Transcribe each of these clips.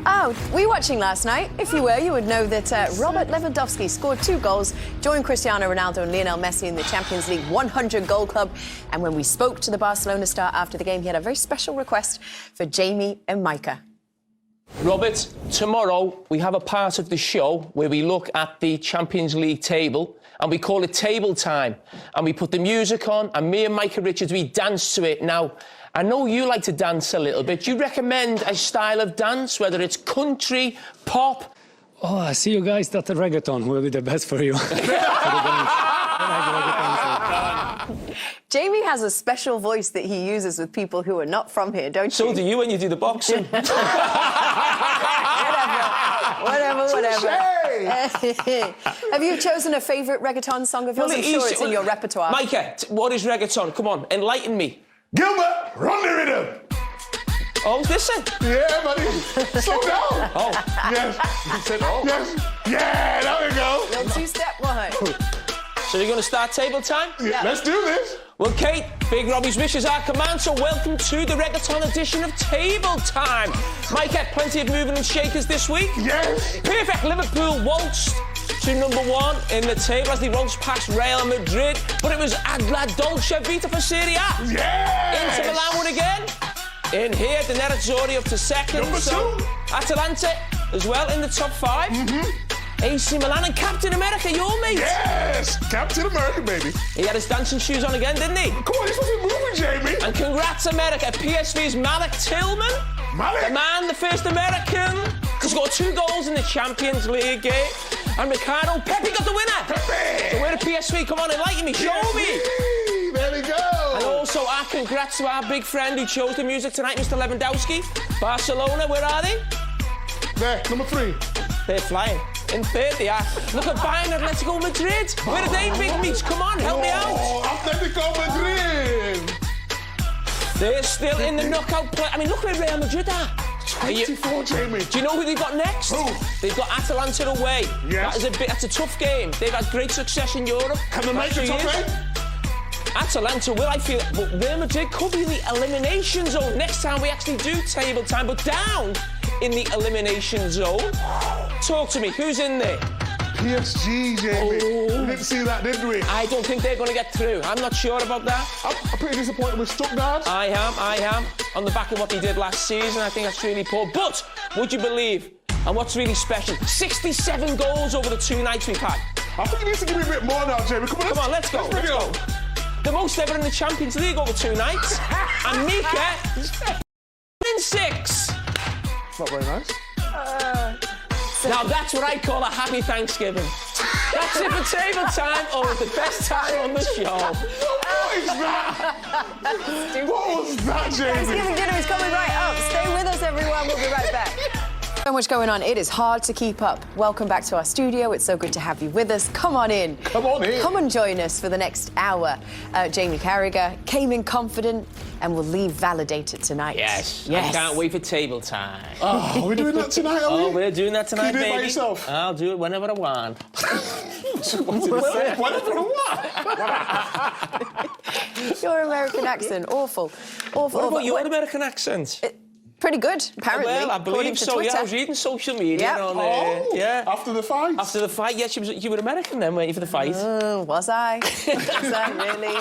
Oh, were you watching last night? If you were, you would know that Robert Lewandowski scored 2 goals, joined Cristiano Ronaldo and Lionel Messi in the Champions League 100 goal club. And when we spoke to the Barcelona star after the game, he had a very special request for Thierry and Micah. Robert, tomorrow we have a part of the show where we look at the Champions League table and we call it Table Time. And we put the music on and me and Micah Richards, we dance to it. Now, I know you like to dance a little bit. Do you recommend a style of dance, whether it's country, pop? Oh, I see you guys that the reggaeton will be the best for you. Jamie has a special voice that he uses with people who are not from here, don't you? So do you when you do the boxing. Whatever. Have you chosen a favourite reggaeton song of yours? I'm sure it's in your repertoire. Micah, what is reggaeton? Come on, enlighten me. Gilbert, run the rhythm. Oh, listen. Yeah, buddy. Slow down. Oh. Yes. You said, oh. Yes. Yeah, there we go. Little 2-step one. So you're going to start table time? Yeah. Let's do this. Well, Kate, Big Robbie's wishes are command, so welcome to the reggaeton edition of Table Time. Micah, plenty of moving and shakers this week. Yes. Perfect. Liverpool waltzed to #1 in the table as they waltzed past Real Madrid, but it was La Dolce Vita for Serie A. Yes. Inter Milan won again. In here, the Nerazzurri up to second. Number 2. Atalanta as well in the top 5. AC Milan and Captain America, your mate. Yes. Captain America, baby. He had his dancing shoes on again, didn't he? Come on, you're supposed to be moving, Jamie. And congrats, America. PSV's Malik Tillman. Malik. The man, the first American. He scored 2 goals in the Champions League game. And Ricardo Pepe got the winner. Pepe. So we're at PSV. Come on, enlighten me. Show me. There we go. And also, our congrats to our big friend who chose the music tonight, Mr. Lewandowski. Barcelona, where are they? There, number 3. They're flying. In 3rd, they are. Look at Bayern Atletico Madrid. Where are they, big meats? Come on, help me out. Atletico Madrid. They're still in the knockout play. I mean, look where Real Madrid are. 24, Jamie. Do you know who they've got next? Who? They've got Atalanta away. Yes. That's a tough game. They've had great success in Europe. Can they make the top 8? Atalanta will, I feel, but Real Madrid could be in the elimination zone. Next time we actually do table time, but down in the elimination zone. Talk to me, who's in there? PSG, Jamie. Oh. We didn't see that, did we? I don't think they're going to get through. I'm not sure about that. I'm pretty disappointed with Stuttgart. I am. On the back of what they did last season, I think that's really poor. But, would you believe, and what's really special, 67 goals over the 2 nights we've had. I think you need to give me a bit more now, Jamie. Come on, Let's go. Let's go. The most ever in the Champions League over 2 nights. And Mika, 6. Not very nice. Now that's what I call a happy Thanksgiving. That's it for table time, or the best time on the show. What is that? What was that, Jamie? Thanksgiving dinner is coming right up. Stay with us, everyone. We'll be right back. So much going on. It is hard to keep up. Welcome back to our studio. It's so good to have you with us. Come on in. Come on in. Come and join us for the next hour. Jamie Carragher came in confident and will leave validated tonight. Yes. I can't wait for table time. Oh, are we doing that tonight, are we? Oh, we're doing that tonight, Can you do it by baby. yourself? I'll do it whenever I want. Whatever what? Your American accent, awful. What about your American accent? Pretty good, apparently. Well, I according believe to so. Twitter. Yeah, I was reading social media. Yep. On Oh, after the fight? After the fight, yes, you were American then, waiting for the fight. Was I? Was I really?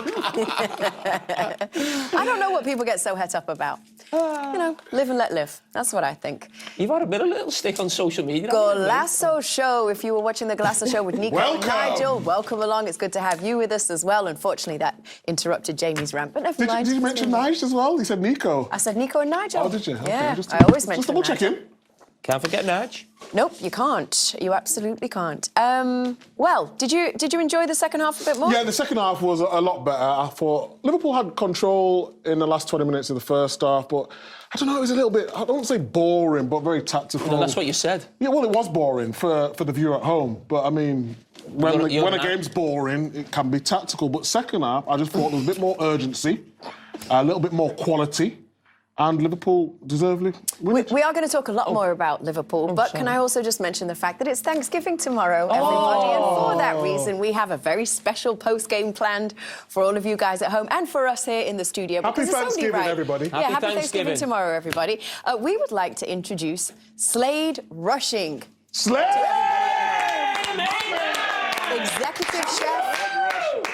I don't know what people get so het up about. You know, live and let live. That's what I think. You've had a bit of a little stick on social media. Golasso Show. If you were watching the Golasso Show with Nico and Welcome. Nigel, welcome along. It's good to have you with us as well. Unfortunately, that interrupted Jamie's rant, but never mind. Did you mention Nige as well? He said Nico. I said Nico and Nigel. Oh, did you? Okay, Yeah, just I always mention Just double check Nigel. him. Can't forget Nudge. Nope, you can't. You absolutely can't. Well, did you enjoy the second half a bit more? Yeah, the second half was a lot better. I thought Liverpool had control in the last 20 minutes of the first half, but I don't know, it was a little bit, I don't say boring, but very tactical. No, that's what you said. Yeah, well, it was boring for the viewer at home, but I mean, when a game's boring, it can be tactical. But second half, I just thought there was a bit more urgency, a little bit more quality. And Liverpool deservedly win it. We are going to talk a lot more about Liverpool, but can I also just mention the fact that it's Thanksgiving tomorrow, everybody, and for that reason, we have a very special post-game planned for all of you guys at home and for us here in the studio. Happy Thanksgiving, everybody. Yeah, happy Thanksgiving tomorrow, everybody. We would like to introduce Slade Rushing. Slade!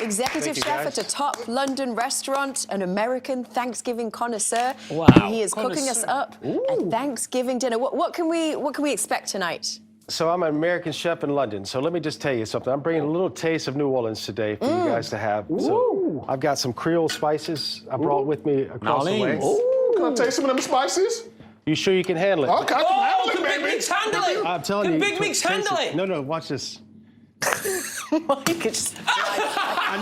Executive chef at a top London restaurant, an American Thanksgiving connoisseur. Wow. And he is cooking us up a Thanksgiving dinner. What can we expect tonight? So I'm an American chef in London. So let me just tell you something. I'm bringing a little taste of New Orleans today for you guys to have. So I've got some Creole spices I brought with me across the way. Can I taste some of them spices? You sure you can handle it? Okay, I can handle it, Can baby. Big Mix handle it? I'm telling you. Can Big Mix handle it? No, watch this. I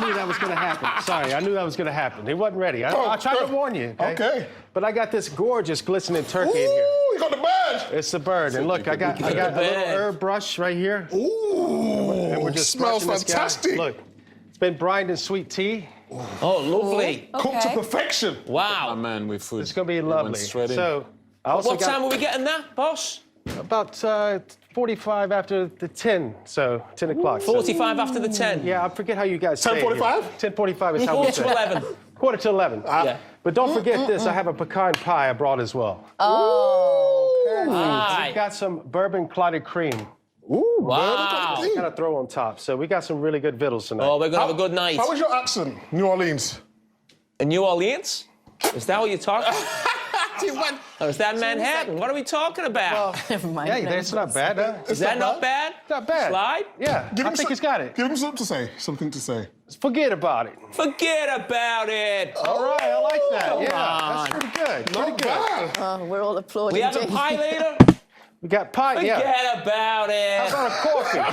knew that was going to happen. Sorry, I knew that was going to happen. He wasn't ready. I tried to warn you. Okay. But I got this gorgeous glistening turkey in here. You got the bird. It's the bird. And look, I got a little herb brush right here. Ooh. And we're just Smells brushing this guy. fantastic. Look, it's been brined in sweet tea. Oh, lovely. Cooked to perfection. Wow. My man with food. It's going to be lovely. So, I also What time are we getting that, boss? About 45 after the 10, so 10 o'clock. 45 after the 10. Yeah, I forget how you guys say it. 10:45? 10:45 is how we Quarter say to it. 11. Quarter to 11. Yeah. But don't forget this, I have a pecan pie I brought as well. Aye. We've got some bourbon clotted cream. Ooh, Wow. Kind of throw on top. So we got some really good victuals tonight. Oh, we're going to have a good night. How was your accent, New Orleans? In New Orleans? Is that what you're talking about? Or is that Manhattan? What are we talking about? Never mind. Yeah, that's not bad, huh? Is that not bad? Not bad. Slide? Yeah, I think he's got it. Give him something to say. Something to say. Forget about it. Forget about it. All right, I like that. Come Yeah, on. that's pretty good. Pretty Not good. bad. Oh, we're all applauding. We have a Jamie. pie later? We got pie, yeah. Forget about it. How about a coffee?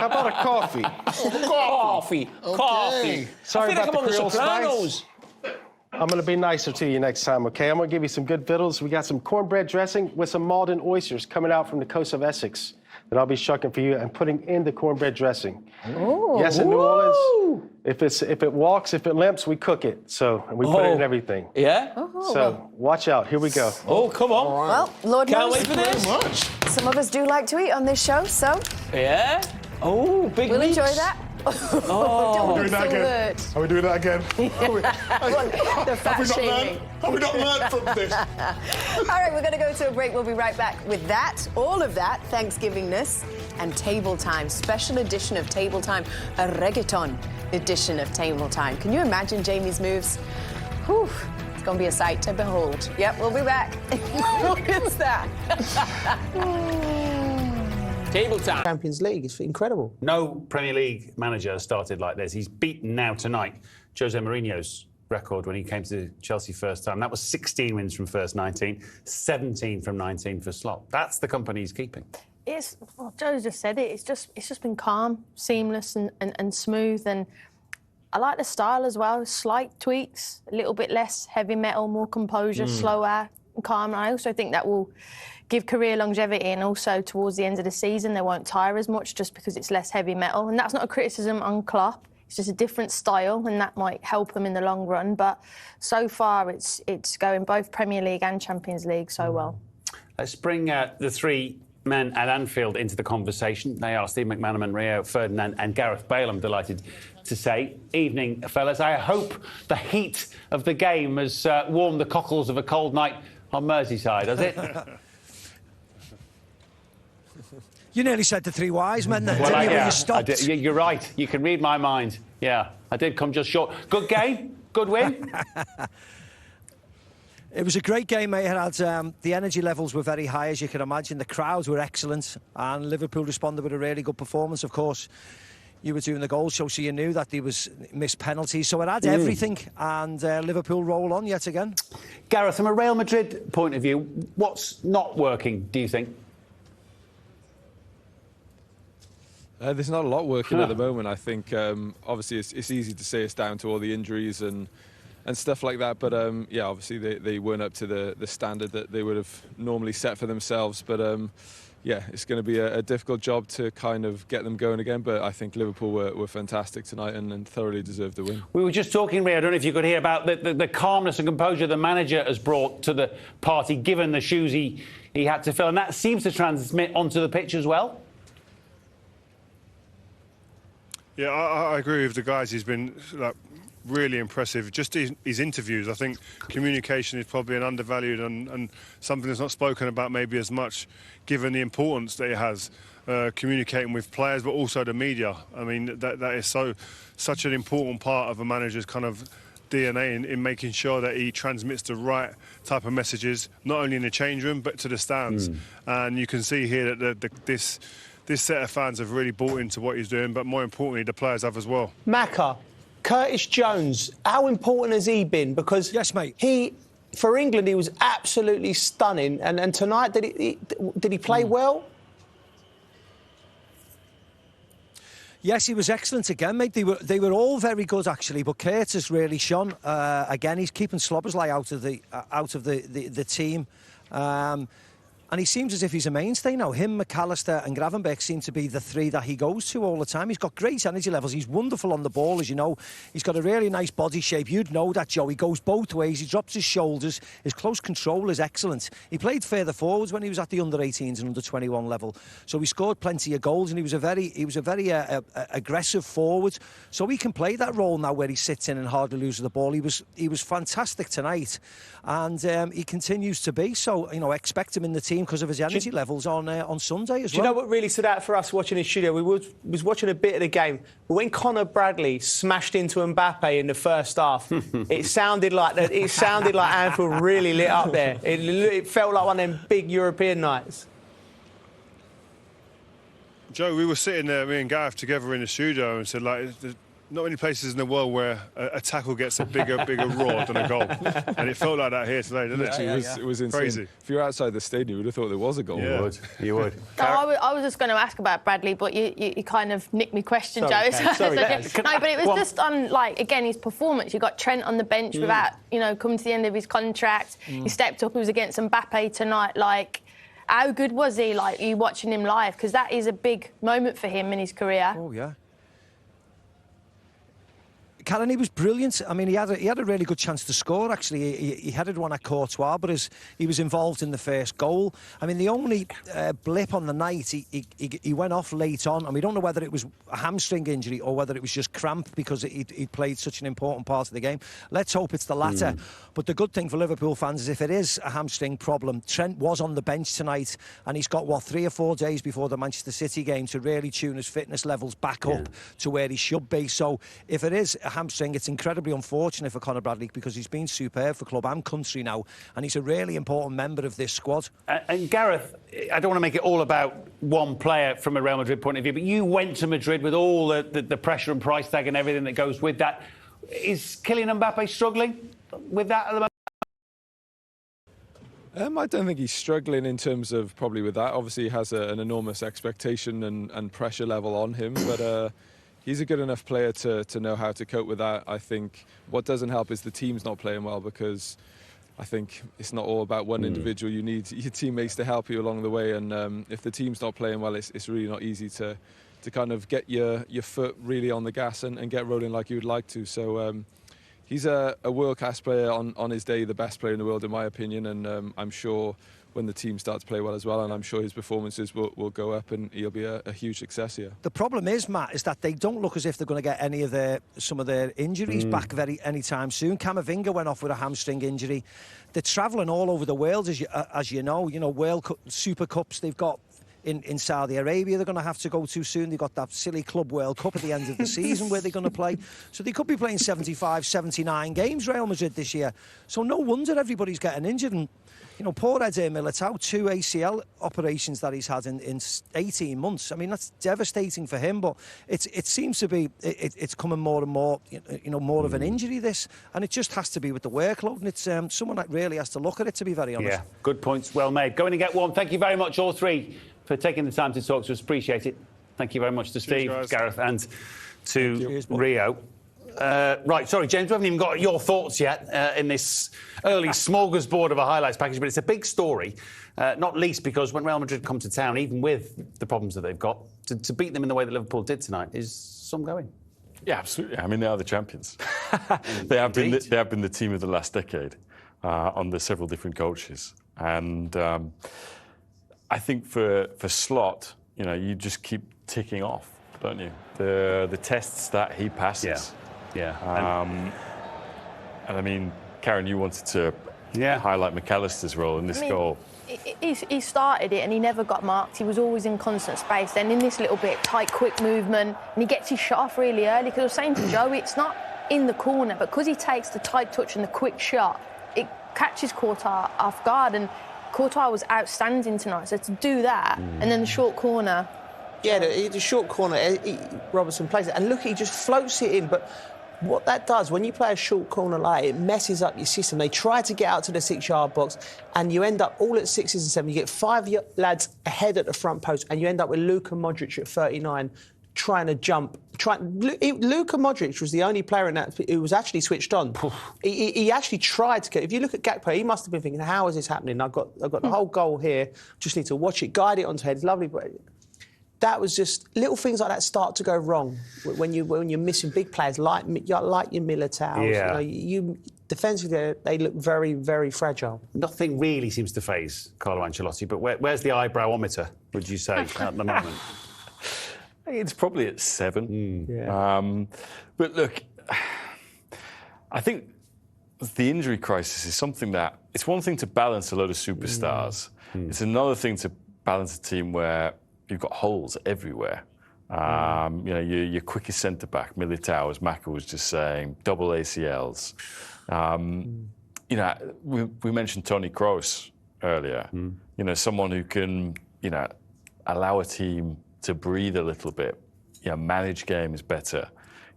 How about a coffee? Coffee. Coffee. Sorry I feel like about I'm on the the Creole Sopranos. spice. I'm going to be nicer to you next time, okay? I'm going to give you some good victuals. We got some cornbread dressing with some Malden oysters coming out from the coast of Essex that I'll be shucking for you and putting in the cornbread dressing. Ooh. Yes, in New Orleans, if it walks, if it limps, we cook it. So, and we put it in everything. Yeah? So, watch out. Here we go. Oh, come on. Well, Lord Can't knows wait for this. Much. some of us do like to eat on this show, so Yeah? Oh, big we'll meats. enjoy that. Don't Doing be that so again. hurt. Are we doing that again? The fat shaming. Have we not learned from this? All right, we're going to go to a break. We'll be right back with that, all of that, Thanksgivingness, and Table Time, special edition of Table Time, a reggaeton edition of Table Time. Can you imagine Jamie's moves? Whew, it's going to be a sight to behold. Yep, we'll be back. What is that? Table time. Champions League. It's incredible. No Premier League manager started like this. He's beaten now tonight Jose Mourinho's record when he came to Chelsea first time. That was 16 wins from first 19, 17 from 19 for Slot. That's the company he's keeping. It's, well, Joe just said it. It's just been calm, seamless, and smooth. And I like the style as well. Slight tweaks, a little bit less heavy metal, more composure, slower, and calm. And I also think that will give career longevity, and also towards the end of the season they won't tire as much just because it's less heavy metal. And that's not a criticism on Klopp. It's just a different style, and that might help them in the long run. But so far, it's going both Premier League and Champions League so well. Let's bring the three men at Anfield into the conversation. They are Steve McManaman, Rio Ferdinand and Gareth Bale, I'm delighted to say. Evening, fellas. I hope the heat of the game has warmed the cockles of a cold night on Merseyside, has it? You nearly said the three wise men then, Well, didn't you, when yeah, you stopped? I did. You're right. You can read my mind. Yeah, I did come just short. Good game, good win. It was a great game, mate. It had, the energy levels were very high, as you can imagine. The crowds were excellent, and Liverpool responded with a really good performance. Of course, you were doing the goal show, so you knew that there was missed penalties. So it had everything, and Liverpool roll on yet again. Gareth, from a Real Madrid point of view, what's not working, do you think? There's not a lot working at the moment. I think obviously it's easy to say it's down to all the injuries and stuff like that. But yeah, obviously they weren't up to the standard that they would have normally set for themselves. But yeah, it's going to be a difficult job to kind of get them going again. But I think Liverpool were fantastic tonight and thoroughly deserved the win. We were just talking, Ray, I don't know if you could hear about the calmness and composure the manager has brought to the party, given the shoes he had to fill. And that seems to transmit onto the pitch as well. Yeah, I agree with the guys. He's been really impressive. Just his interviews, I think communication is probably an undervalued and something that's not spoken about maybe as much, given the importance that it has, communicating with players but also the media. I mean, that is such an important part of a manager's kind of DNA in making sure that he transmits the right type of messages, not only in the change room but to the stands. And you can see here that this set of fans have really bought into what he's doing, but more importantly, the players have as well. Macca, Curtis Jones, how important has he been? Because yes, mate. For England, he was absolutely stunning. And tonight, did he play well? Yes, he was excellent again, mate. They were all very good actually, but Curtis really shone. Again, he's keeping Slobbersley out of the team. And he seems as if he's a mainstay now. Him, McAllister and Gravenberch seem to be the three that he goes to all the time. He's got great energy levels. He's wonderful on the ball, as you know. He's got a really nice body shape. You'd know that, Joe. He goes both ways. He drops his shoulders. His close control is excellent. He played further forwards when he was at the under-18s and under-21 level. So he scored plenty of goals, and he was a very aggressive forward. So he can play that role now where he sits in and hardly loses the ball. He was fantastic tonight, and he continues to be. So, you know, expect him in the team because of his energy levels on Sunday as well. Do you know what really stood out for us watching in studio? We was watching a bit of the game, but when Conor Bradley smashed into Mbappe in the first half, it sounded like Anfield really lit up there. It felt like one of them big European nights. Joe, we were sitting there, me and Gareth, together in the studio, and said, like, there's not many places in the world where a tackle gets a bigger roar than a goal. And it felt like that here today, didn't it? It was insane. Crazy. If you were outside the stadium, you would have thought there was a goal. Yeah. You would. No, I was just going to ask about Bradley, but you kind of nicked me question, Sorry, Joe. Ken. Sorry, No, Ken. but it was just on, like, again, his performance. You got Trent on the bench without, you know, coming to the end of his contract. He stepped up. He was against Mbappe tonight. Like, how good was he? Like, you watching him live? Because that is a big moment for him in his career. Oh, yeah. Karen, he was brilliant. I mean, he had a really good chance to score, actually. He headed one at Courtois, but he was involved in the first goal. I mean, the only blip on the night, he went off late on, and we don't know whether it was a hamstring injury or whether it was just cramp because he'd played such an important part of the game. Let's hope it's the latter. But the good thing for Liverpool fans is if it is a hamstring problem, Trent was on the bench tonight, and he's got, 3 or 4 days before the Manchester City game to really tune his fitness levels back up to where he should be. So if it is a hamstring, it's incredibly unfortunate for Conor Bradley because he's been superb for club and country now, and he's a really important member of this squad. And Gareth, I don't want to make it all about one player from a Real Madrid point of view, but you went to Madrid with all the pressure and price tag and everything that goes with that. Is Kylian Mbappe struggling with that at the moment? I don't think he's struggling in terms of probably with that. Obviously, he has an enormous expectation and pressure level on him, but he's a good enough player to know how to cope with that. I think what doesn't help is the team's not playing well, because I think it's not all about one individual. You need your teammates to help you along the way, and if the team's not playing well, it's really not easy to kind of get your foot really on the gas and get rolling like you would like to. So he's a world-class player on his day, the best player in the world, in my opinion, and I'm sure when the team starts to play well as well, and I'm sure his performances will go up and he'll be a huge success here. The problem is, Matt, is that they don't look as if they're going to get some of their injuries back anytime soon. Camavinga went off with a hamstring injury. They're travelling all over the world, as you know. You know, World Cup, Super Cups they've got in Saudi Arabia they're going to have to go to soon. They've got that silly Club World Cup at the end of the season where they're going to play. So they could be playing 75, 79 games, Real Madrid, this year. So no wonder everybody's getting injured. And you know, poor Eder Militao, 2 ACL operations that he's had in 18 months. I mean, that's devastating for him, but it seems to be, it's coming more and more, more of an injury, this, and it just has to be with the workload, and it's someone that really has to look at it, to be very honest. Yeah, good points, well made. Going to get warm. Thank you very much, all three, for taking the time to talk to us. Appreciate it. Thank you very much to Steve, guys. Gareth, and to Rio. Right, sorry, James, we haven't even got your thoughts yet in this early smorgasbord of a highlights package, but it's a big story, not least because when Real Madrid come to town, even with the problems that they've got, to beat them in the way that Liverpool did tonight is some going. Yeah, absolutely. I mean, they are the champions. They have been the team of the last decade under several different coaches. And I think for Slot, you know, you just keep ticking off, don't you? The tests that he passes. Yeah. And I mean, Karen, you wanted to highlight McAllister's role in this goal. He started it and he never got marked. He was always in constant space. Then in this little bit, tight, quick movement, and he gets his shot off really early. Because I was saying to Joe, it's not in the corner, but because he takes the tight touch and the quick shot, it catches Courtois off guard. And Courtois was outstanding tonight. So to do that, and then the short corner. Yeah, the short corner, Robertson plays it. And look, he just floats it in. But what that does, when you play a short corner like it messes up your system. They try to get out to the 6-yard box, and you end up all at 6s and 7s. You get 5 lads ahead at the front post, and you end up with Luka Modric at 39 trying to jump. Luka Modric was the only player in that who was actually switched on. He actually tried to. If you look at Gakpo, he must have been thinking, "How is this happening? I've got the whole goal here. Just need to watch it, guide it onto head. It's lovely." But that was just little things like that start to go wrong when you're missing big players like your Militao. Yeah. You defensively they look very, very fragile. Nothing really seems to faze Carlo Ancelotti, but where's the eyebrowometer, would you say, at the moment? It's probably at 7. But look, I think the injury crisis is something that it's one thing to balance a load of superstars. It's another thing to balance a team where you've got holes everywhere. You know, your quickest centre back, Militao, as Micah was just saying, double ACLs. You know, we mentioned Toni Kroos earlier. You know, someone who can, you know, allow a team to breathe a little bit, you know, manage games better.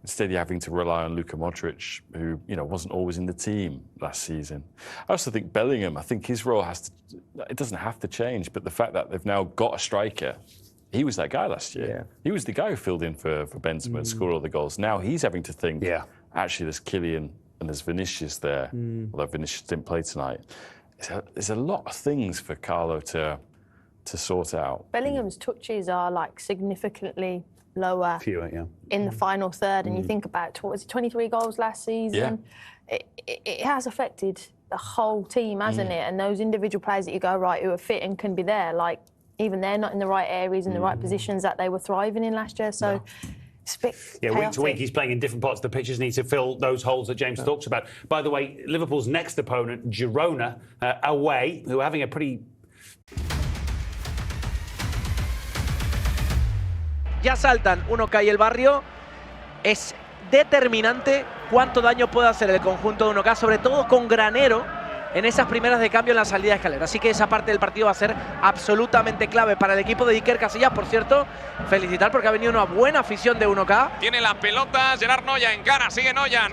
Instead, you're having to rely on Luka Modric, who, you know, wasn't always in the team last season. I also think Bellingham, I think his role it doesn't have to change, but the fact that they've now got a striker, he was that guy last year. Yeah. He was the guy who filled in for Benzema and scored all the goals. Now he's having to think, actually, there's Kylian and there's Vinicius there, although Vinicius didn't play tonight. There's a lot of things for Carlo to sort out. Bellingham's touches are like significantly lower in the final third, and you think about 23 goals last season. It has affected the whole team, hasn't it? And those individual players that you go, right, who are fit and can be there, like even they're not in the right areas, in the right positions that they were thriving in last year. So it's a bit chaotic. Week to week he's playing in different parts of the pitch, needs to fill those holes that James talks about. By the way, Liverpool's next opponent, Girona, away, who are having a pretty... Ya saltan 1K y el barrio. Es determinante cuánto daño puede hacer el conjunto de 1K, sobre todo con Granero en esas primeras de cambio en la salida de escalera. Así que esa parte del partido va a ser absolutamente clave para el equipo de Iker Casillas. Por cierto, felicitar porque ha venido una buena afición de 1K. Tiene la pelota, Gerard Noya encara, sigue Noya,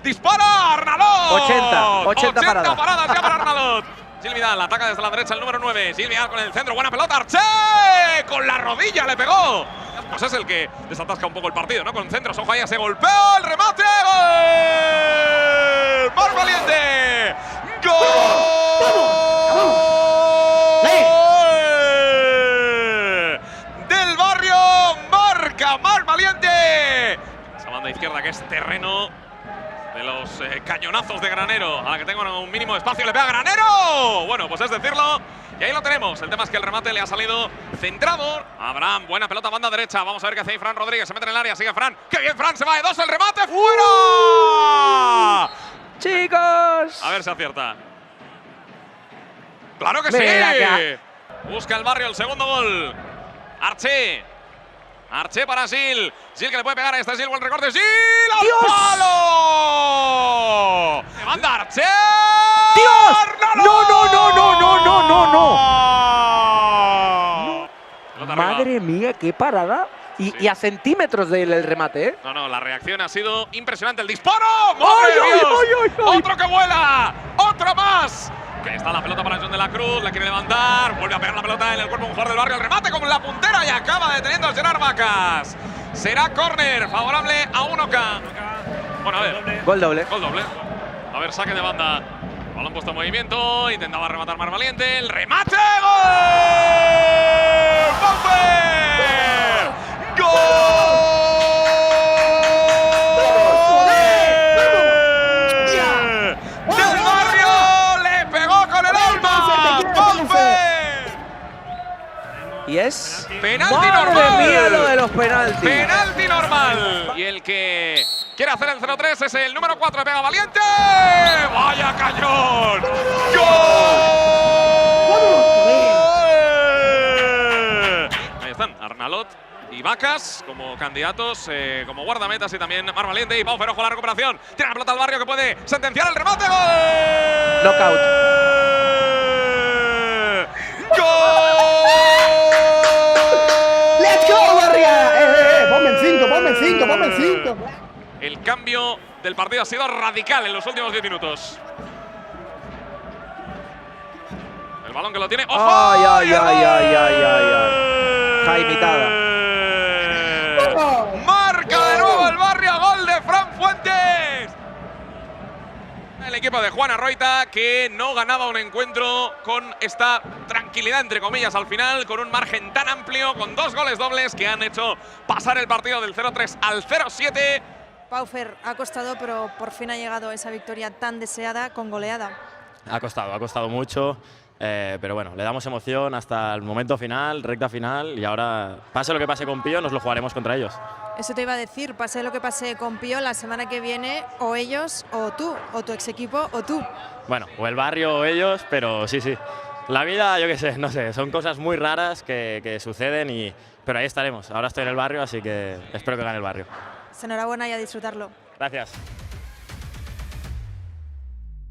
dispara, Arnalot. 80 paradas. paradas ya para Arnalot. Gil Vidal ataca desde la derecha el número 9. Gil Vidal con el centro, buena pelota, Arché, con la rodilla le pegó. Pues es el que desatasca un poco el partido, ¿no? Con centros, ojo ahí, se golpeó, el remate, ¡gol! ¡Mar Valiente! ¡Gol! Del Barrio, marca Mar Valiente. Esa banda izquierda que es terreno de los cañonazos de Granero, a la que tengo un mínimo de espacio, le pega Granero. Bueno, pues es decirlo, y ahí lo tenemos. El tema es que el remate le ha salido centrado. Abraham, buena pelota, banda derecha. Vamos a ver qué hace ahí Fran Rodríguez. Se mete en el área, sigue Fran. ¡Qué bien, Fran! Se va de 2, el remate, ¡fuera! ¡Chicos! A ver si acierta. ¡Claro que sí! Busca el Barrio el segundo gol. Arché para Gil. Gil que le puede pegar a este Gil, buen recorte. ¡Gil al palo! ¡Le manda Arché! ¡Dios! ¡No! Madre mía, qué parada. Y a centímetros del remate, ¿eh? No, la reacción ha sido impresionante. ¡El disparo! ¡Madre de Dios! ¡Otro que vuela! ¡Otro más! Que está la pelota para John de la Cruz, la quiere levantar, vuelve a pegar la pelota en el cuerpo de un jugador del Barrio, el remate con la puntera y acaba deteniendo a Gerard Vacas. Será córner favorable a 1K. Bueno, a ver. Gol doble. Gol doble. A ver, saque de banda. Balón puesto en movimiento. Intentaba rematar Mar Valiente. El remate. ¡Gol! ¡Paufer! ¡Gol! ¡Del Barrio! ¡Le pegó con el alma! ¡Paufer! Y es. ¡Penalti ¡Madre normal! mía lo de los penaltis! ¡Penalti normal! Y el que quiere hacer el 0-3 es el número 4 de Pega Valiente. ¡Vaya cañón! ¡Gol! Ahí están Arnalot y Vacas como candidatos, como guardametas, y también Mar Valiente y Pau Ferojo la recuperación. Tira la pelota al Barrio que puede sentenciar el remate. ¡Gol! Knockout. ¡Let's go, Barria! Ponme el 5, ponme el 5. El cambio del partido ha sido radical en los últimos 10 minutos. El balón que lo tiene. ¡Ojo! ¡Ay, ay, ay, ay, ay, ay, ay! Jaimitada. Marca de nuevo el Barrio, gol de Fran Fuentes. El equipo de Juan Arroita, que no ganaba un encuentro con esta tranquilidad, entre comillas, al final, con un margen tan amplio, con 2 goles dobles que han hecho pasar el partido del 0-3 al 0-7. Paufer, ha costado, pero por fin ha llegado esa victoria tan deseada con goleada. Ha costado mucho, pero bueno, le damos emoción hasta el momento final, recta final, y ahora, pase lo que pase con Pío, nos lo jugaremos contra ellos. Eso te iba a decir, pase lo que pase con Pío, la semana que viene, o ellos, o tú, o tu ex equipo, o tú. Bueno, o el Barrio o ellos, pero sí. La vida, yo qué sé, no sé, son cosas muy raras que suceden, pero ahí estaremos. Ahora estoy en el Barrio, así que espero que gane el Barrio. Enhorabuena y a disfrutarlo. Gracias.